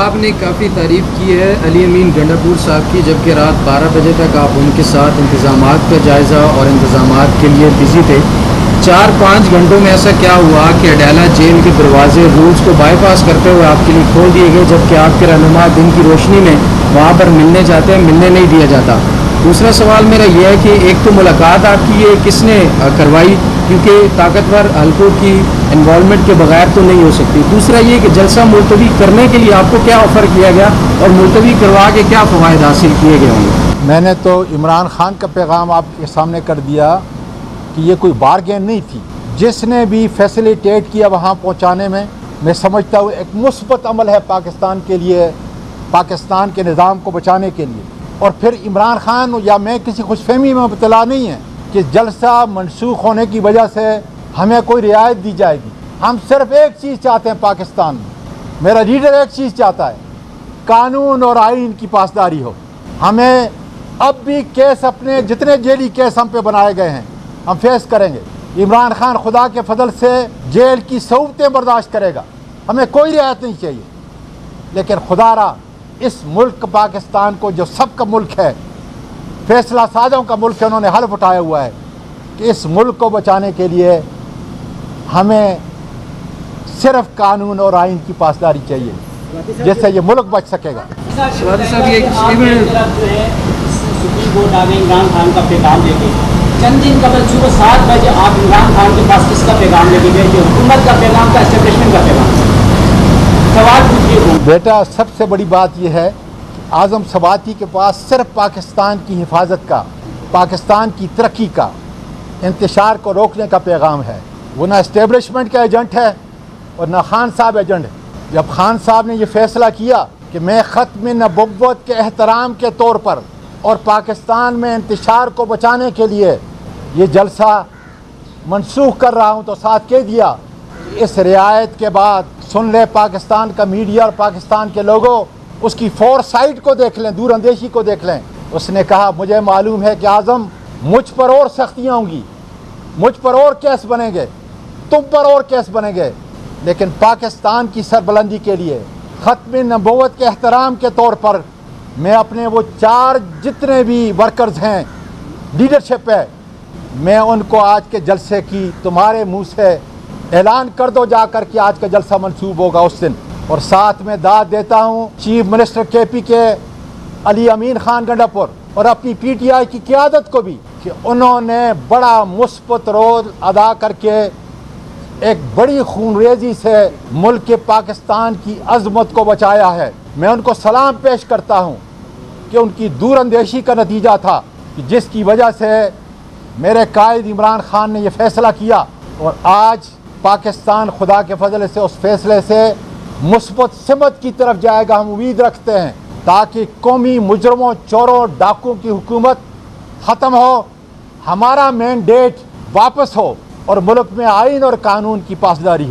آپ نے کافی تعریف کی ہے علی امین گنڈاپور صاحب کی، جبکہ رات 12 بجے تک آپ ان کے ساتھ انتظامات کا جائزہ اور انتظامات کے لیے بزی تھے۔ 4-5 گھنٹوں میں ایسا کیا ہوا کہ اڈیالہ جیل کے دروازے رولز کو بائی پاس کرتے ہوئے آپ کے لیے کھول دیے گئے، جبکہ آپ کے رہنما دن کی روشنی میں وہاں پر ملنے جاتے ہیں، ملنے نہیں دیا جاتا؟ دوسرا سوال میرا یہ ہے کہ ایک تو ملاقات آپ کی یہ کس نے کروائی، کیونکہ طاقتور حلقوں کی انوالومنٹ کے بغیر تو نہیں ہو سکتی۔ دوسرا یہ کہ جلسہ ملتوی کرنے کے لیے آپ کو کیا آفر کیا گیا اور ملتوی کروا کے کیا فوائد حاصل کیے گئے ہوں گے؟ میں نے تو عمران خان کا پیغام آپ کے سامنے کر دیا کہ یہ کوئی بارگین نہیں تھی۔ جس نے بھی فیسیلیٹیٹ کیا وہاں پہنچانے میں سمجھتا ہوں ایک مثبت عمل ہے پاکستان کے لیے، پاکستان کے نظام کو بچانے کے لیے۔ اور پھر عمران خان یا میں کسی خوش فہمی میں مبتلا نہیں ہے کہ جلسہ منسوخ ہونے کی وجہ سے ہمیں کوئی رعایت دی جائے گی۔ ہم صرف ایک چیز چاہتے ہیں پاکستان میں، میرا لیڈر ایک چیز چاہتا ہے، قانون اور آئین کی پاسداری ہو۔ ہمیں اب بھی کیس اپنے جتنے جیلی کیس ہم پہ بنائے گئے ہیں ہم فیس کریں گے۔ عمران خان خدا کے فضل سے جیل کی صعوبتیں برداشت کرے گا، ہمیں کوئی رعایت نہیں چاہیے، لیکن خدا را اس ملک پاکستان کو جو سب کا ملک ہے، فیصلہ سازوں کا ملک ہے، انہوں نے حلف اٹھایا ہوا ہے کہ اس ملک کو بچانے کے لیے ہمیں صرف قانون اور آئین کی پاسداری چاہیے، جس سے یہ ملک بچ سکے گا۔ سپریم کورٹ آ گئی عمران خان کا پیغام لے کے، چند دن قبل صبح 7 بجے آپ عمران خان کے پاس کس کا پیغام لے کے گئے؟ جو حکومت کا پیغام تھا، اسٹیبلشمنٹ کا پیغام؟ سوال پوچھیے بیٹا، سب سے بڑی بات یہ ہے کہ اعظم سباتی کے پاس صرف پاکستان کی حفاظت کا، پاکستان کی ترقی کا، انتشار کو روکنے کا پیغام ہے۔ وہ نہ اسٹیبلشمنٹ کا ایجنٹ ہے اور نہ خان صاحب ایجنٹ ہے۔ جب خان صاحب نے یہ فیصلہ کیا کہ میں ختم نبوت کے احترام کے طور پر اور پاکستان میں انتشار کو بچانے کے لیے یہ جلسہ منسوخ کر رہا ہوں، تو ساتھ کہہ دیا اس رعایت کے بعد سن لے پاکستان کا میڈیا اور پاکستان کے لوگوں، اس کی فور سائٹ کو دیکھ لیں، دور اندیشی کو دیکھ لیں۔ اس نے کہا مجھے معلوم ہے کہ اعظم مجھ پر اور سختیاں ہوں گی، مجھ پر اور کیس بنیں گے، تم پر اور کیس بنیں گے، لیکن پاکستان کی سربلندی کے لیے، ختم نبوت کے احترام کے طور پر میں اپنے وہ 4 جتنے بھی ورکرز ہیں، لیڈرشپ ہے، میں ان کو آج کے جلسے کی تمہارے منہ سے اعلان کر دو جا کر کہ آج کا جلسہ منسوخ ہوگا اس دن۔ اور ساتھ میں داد دیتا ہوں چیف منسٹر کے پی کے علی امین خان گنڈاپور اور اپنی پی ٹی آئی کی قیادت کو بھی کہ انہوں نے بڑا مثبت رول ادا کر کے ایک بڑی خونریزی سے ملک پاکستان کی عظمت کو بچایا ہے۔ میں ان کو سلام پیش کرتا ہوں کہ ان کی دور اندیشی کا نتیجہ تھا کہ جس کی وجہ سے میرے قائد عمران خان نے یہ فیصلہ کیا، اور آج پاکستان خدا کے فضل سے اس فیصلے سے مثبت سمت کی طرف جائے گا۔ ہم امید رکھتے ہیں تاکہ قومی مجرموں، چوروں، ڈاکوں کی حکومت ختم ہو، ہمارا مینڈیٹ واپس ہو اور ملک میں آئین اور قانون کی پاسداری ہو۔